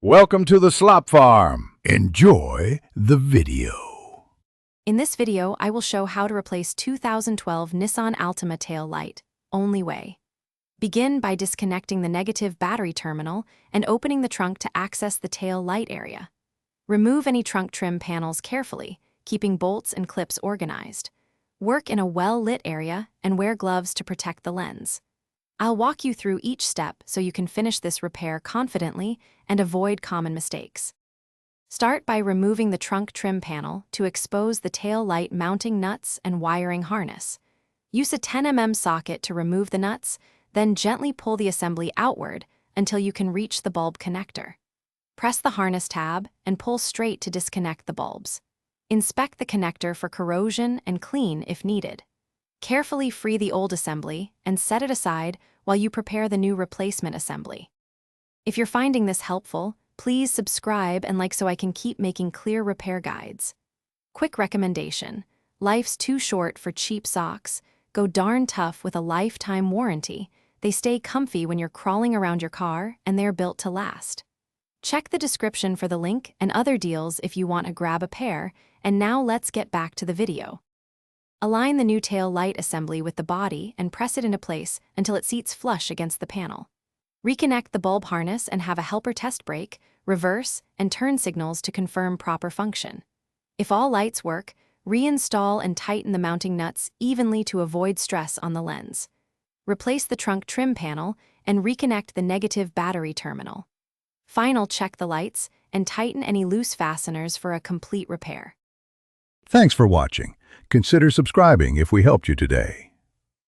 Welcome to the Slop Farm. Enjoy the video. In this video, I will show how to replace 2012 Nissan Altima tail light, only way. Begin by disconnecting the negative battery terminal and opening the trunk to access the tail light area. Remove any trunk trim panels carefully, keeping bolts and clips organized. Work in a well-lit area and wear gloves to protect the lens. I'll walk you through each step so you can finish this repair confidently and avoid common mistakes. Start by removing the trunk trim panel to expose the tail light mounting nuts and wiring harness. Use a 10 mm socket to remove the nuts, then gently pull the assembly outward until you can reach the bulb connector. Press the harness tab and pull straight to disconnect the bulbs. Inspect the connector for corrosion and clean if needed. Carefully free the old assembly and set it aside while you prepare the new replacement assembly. If you're finding this helpful, please subscribe and like so I can keep making clear repair guides. Quick recommendation: life's too short for cheap socks. Go darn tough with a lifetime warranty. They stay comfy when you're crawling around your car, and they're built to last. Check the description for the link and other deals if you want to grab a pair, and now let's get back to the video. Align the new tail light assembly with the body and press it into place until it seats flush against the panel. Reconnect the bulb harness and have a helper test brake, reverse, and turn signals to confirm proper function. If all lights work, reinstall and tighten the mounting nuts evenly to avoid stress on the lens. Replace the trunk trim panel and reconnect the negative battery terminal. Final check the lights and tighten any loose fasteners for a complete repair. Thanks for watching. Consider subscribing if we helped you today.